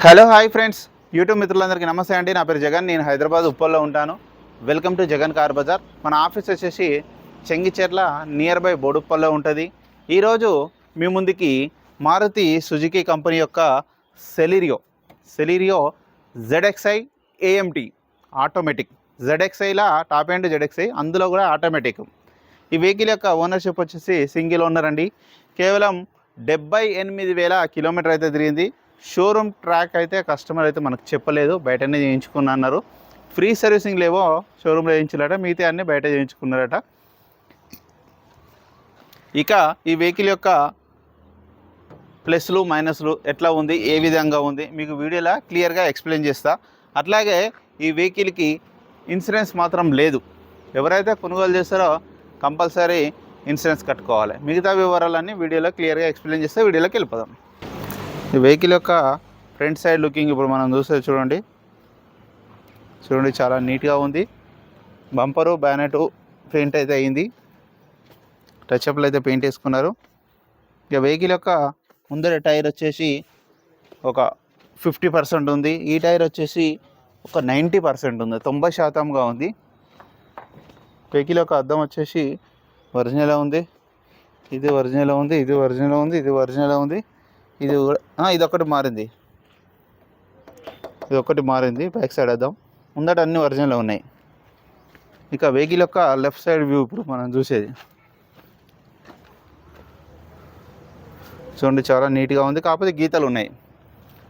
Hello hi friends, YouTube మిత్రులందరికీ నమస్తే అండి. నా పేరు జగన్. నేను హైదరాబాద్ ఉప్పల్లో ఉంటాను. Welcome to Jagan Car Bazaar. మన ఆఫీస్ వచ్చేసి చెంగిచెర్ల నియర్ బై బోడుప్పల్లో ఉంటుంది. ఈరోజు మీ ముందుకి మారుతి సుజుకి కంపెనీ యొక్క సెలీరియో ZXi AMT ఆటోమేటిక్. ZXiలా టాప్ ఎండ్ ZXi, అందులో కూడా ఆటోమేటిక్. ఈ వెహికల్ యొక్క ఓనర్షిప్ వచ్చేసి సింగిల్ ఓనర్ అండి. కేవలం 78,000 కిలోమీటర్ అయితే తిరిగింది. షోరూమ్ ట్రాక్ అయితే కస్టమర్ అయితే మనకు చెప్పలేదు, బయటనే చేయించుకున్నా అన్నారు. ఫ్రీ సర్వీసింగ్ లేవో షోరూంలో చేయించారట, మిగతా అన్నీ బయట చేయించుకున్నారట. ఇక ఈ వెహికల్ యొక్క ప్లస్లు మైనస్లు ఎట్లా ఉంది, ఏ విధంగా ఉంది మీకు వీడియోలో క్లియర్గా ఎక్స్ప్లెయిన్ చేస్తా. అట్లాగే ఈ వెహికల్కి ఇన్సూరెన్స్ మాత్రం లేదు. ఎవరైతే కొనుగోలు చేస్తారో కంపల్సరీ ఇన్సూరెన్స్ కట్టుకోవాలి. మిగతా వివరాలన్నీ వీడియోలో క్లియర్గా ఎక్స్ప్లెయిన్ చేస్తే వీడియోలోకి వెళ్ళిపోదాం. ఈ వెహికల్ యొక్క ఫ్రంట్ సైడ్ లుకింగ్ ఇప్పుడు మనం చూస్తే చూడండి, చాలా నీట్గా ఉంది. బంపరు బ్యానెట్ పెయింట్ అయితే అయింది, టచ్అప్లు అయితే పెయింట్ వేసుకున్నారు. ఇక వెహికల్ యొక్క ముందర టైర్ వచ్చేసి ఒక 50% ఉంది. ఈ టైర్ వచ్చేసి ఒక 90% ఉంది, 90% ఉంది. వెహికల్ యొక్క అద్దం వచ్చేసి ఒరిజినల్ ఉంది, ఇది ఒరిజినల్ ఉంది, ఇది ఒరిజినల్ ఉంది, ఇది ఒరిజినల్ ఉంది. ఇది ఒకటి మారింది, బ్యాక్ సైడ్ అద్దం. ముందట అన్ని ఒరిజినల్ ఉన్నాయి. ఇక వెహికల్ యొక్క లెఫ్ట్ సైడ్ వ్యూ ఇప్పుడు మనం చూసేది చూడండి, చాలా నీట్గా ఉంది. కాకపోతే గీతలు ఉన్నాయి,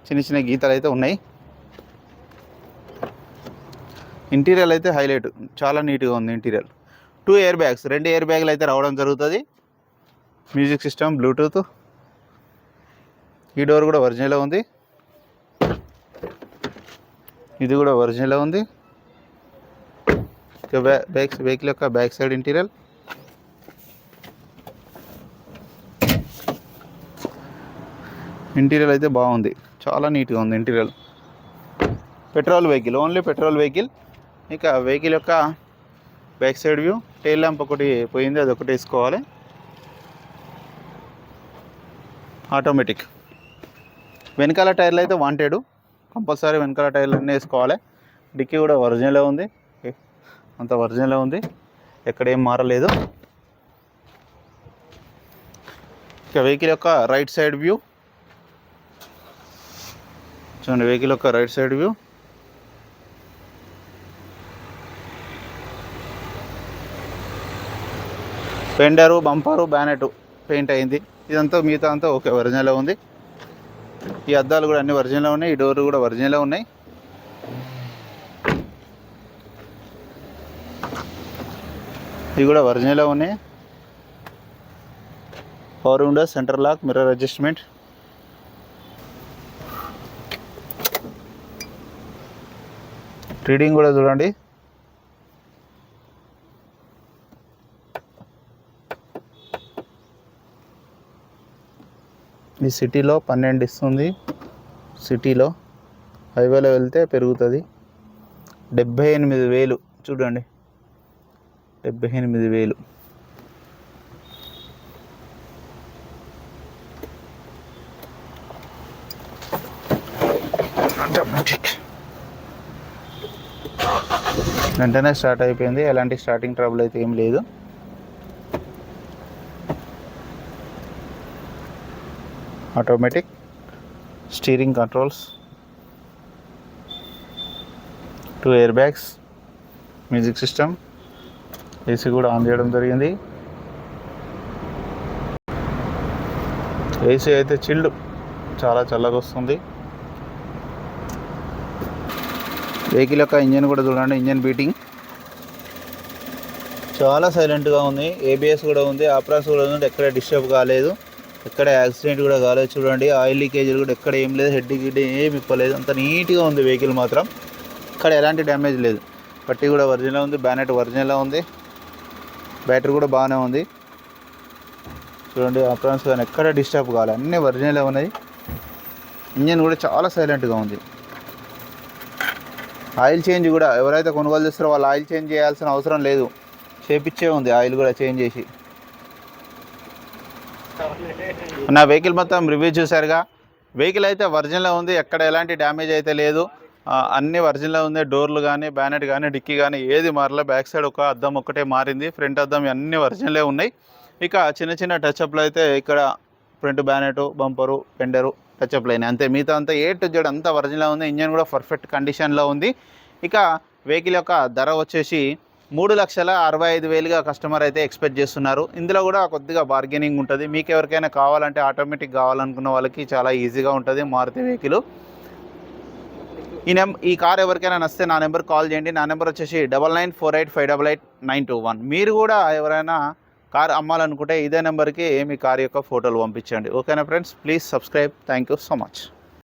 చిన్న గీతలు అయితే ఉన్నాయి. ఇంటీరియర్ అయితే హైలైట్, చాలా నీట్గా ఉంది ఇంటీరియర్. 2 ఎయిర్ బ్యాగ్స్, 2 ఎయిర్ బ్యాగులు అయితే రావడం జరుగుతుంది. Music system, Bluetooth. ఈ డోర్ కూడా ఒరిజినల్ ఉంది, ఇది కూడా ఒరిజినల్ ఉంది. వెహికల్ యొక్క బ్యాక్ సైడ్ ఇంటీరియర్ అయితే బాగుంది, చాలా నీట్గా ఉంది interior. Petrol vehicle, only petrol vehicle. ఇక వెహికల్ యొక్క back side view, tail lamp ఒకటి పోయింది, అది ఒకటి వేసుకోవాలి. ఆటోమేటిక్. వెనకాల టైర్లు అయితే వాంటెడ్, కంపల్సరీ వెనకాల టైర్లు అన్నీ వేసుకోవాలి. డిక్కీ కూడా ఒరిజినలే ఉంది, అంత ఒరిజినలే ఉంది, ఎక్కడేం మారలేదు. ఇక వెహికల్ యొక్క రైట్ సైడ్ వ్యూ చూడండి, వెహికల్ యొక్క right side view. ఫెండరు, bumper, bonnet paint అయింది. ఇదంతా మిగతా అంతా ఓకే, ఒరిజినలే ఉంది. ఈ అద్దాలు కూడా అన్ని ఒరిజినల్ ఉన్నాయి, ఈ డోర్లు కూడా ఒరిజినల్ ఉన్నాయి. ఇవి కూడా ఒరిజినల్ ఉన్నాయి. Power window, centre lock, mirror adjustment. Reading కూడా చూడండి, ఈ సిటీలో 12 ఇస్తుంది. సిటీలో, హైవేలో వెళ్తే పెరుగుతుంది. 78,000 చూడండి, 78,000. వెంటనే స్టార్ట్ అయిపోయింది, ఎలాంటి స్టార్టింగ్ ట్రబుల్ అయితే ఏం లేదు. Automatic, steering controls, 2 air bags, music system, AC కూడా ఆన్ చేయడం జరిగింది. ఏసీ అయితే చిల్డ్, చాలా చల్లగా వస్తుంది. వెహికల్ యొక్క ఇంజన్ కూడా చూడండి, ఇంజన్ బీటింగ్ చాలా సైలెంట్గా ఉంది. ABS కూడా ఉంది, ఆప్రాస్ కూడా ఉంది, ఎక్కడ డిస్టర్బ్ కాలేదు, ఎక్కడ యాక్సిడెంట్ కూడా కాలేదు. చూడండి, ఆయిల్ లీకేజీలు కూడా ఎక్కడ ఏం లేదు, హెడ్ గిడ్ ఏమి ఇప్పలేదు, అంత నీట్గా ఉంది వెహికల్ మాత్రం. ఇక్కడ ఎలాంటి డ్యామేజ్ లేదు. పట్టి కూడా ఒరిజినల్ ఉంది, బ్యానెట్ ఒరిజినల్ ఉంది, బ్యాటరీ కూడా బాగానే ఉంది. చూడండి, ఆప్రాన్స్ కానీ ఎక్కడ డిస్టర్బ్ కాలేదు, అన్నీ ఒరిజినల్ ఉన్నాయి. ఇంజన్ కూడా చాలా సైలెంట్గా ఉంది. ఆయిల్ చేంజ్ కూడా ఎవరైతే కొనుగోలు చేస్తారో వాళ్ళు ఆయిల్ చేంజ్ చేయాల్సిన అవసరం లేదు, చేపిచ్చే ఉంది ఆయిల్ కూడా చేంజ్ చేసి. నా వెహికల్ మొత్తం రివ్యూ చూసారుగా. వెహికల్ అయితే ఒరిజినల్ ఉంది, ఎక్కడ ఎలాంటి డ్యామేజ్ అయితే లేదు. అన్ని ఒరిజినల్ ఉంది. డోర్లు కానీ, బ్యానెట్ కానీ, డిక్కీ కానీ ఏది మారలే. బ్యాక్ సైడ్ ఒక అద్దం ఒక్కటే మారింది. ఫ్రంట్ అద్దం అన్నీ ఒరిజినలే ఉన్నాయి. ఇక చిన్న చిన్న టచ్అప్లు అయితే ఇక్కడ ఫ్రంట్ బ్యానెట్, బంపరు, ఫెండరు టచ్అప్లు అయినాయి అంతే. మిగతా అంతా ఏ టు జెడ్ అంతా ఒరిజినల్ ఉంది. ఇంజన్ కూడా పర్ఫెక్ట్ కండిషన్లో ఉంది. ఇక వెహికల్ యొక్క ధర వచ్చేసి 3,65,000గా కస్టమర్ అయితే ఎక్స్పెక్ట్ చేస్తున్నారు. ఇందులో కూడా కొద్దిగా బార్గెనింగ్ ఉంటుంది. మీకు ఎవరికైనా కావాలంటే ఆటోమేటిక్ కావాలనుకున్న వాళ్ళకి చాలా ఈజీగా ఉంటుంది మారుతి వెహికల్. ఈ కార్ ఎవరికైనా నచ్చితే నా నెంబర్ కాల్ చేయండి. నా నెంబర్ వచ్చేసి 9948588921. మీరు కూడా ఎవరైనా కార్ అమ్మాలనుకుంటే ఇదే నెంబర్కి మీ కార్ యొక్క ఫోటోలు పంపించండి. ఓకేనా friends, please subscribe. Thank you so much.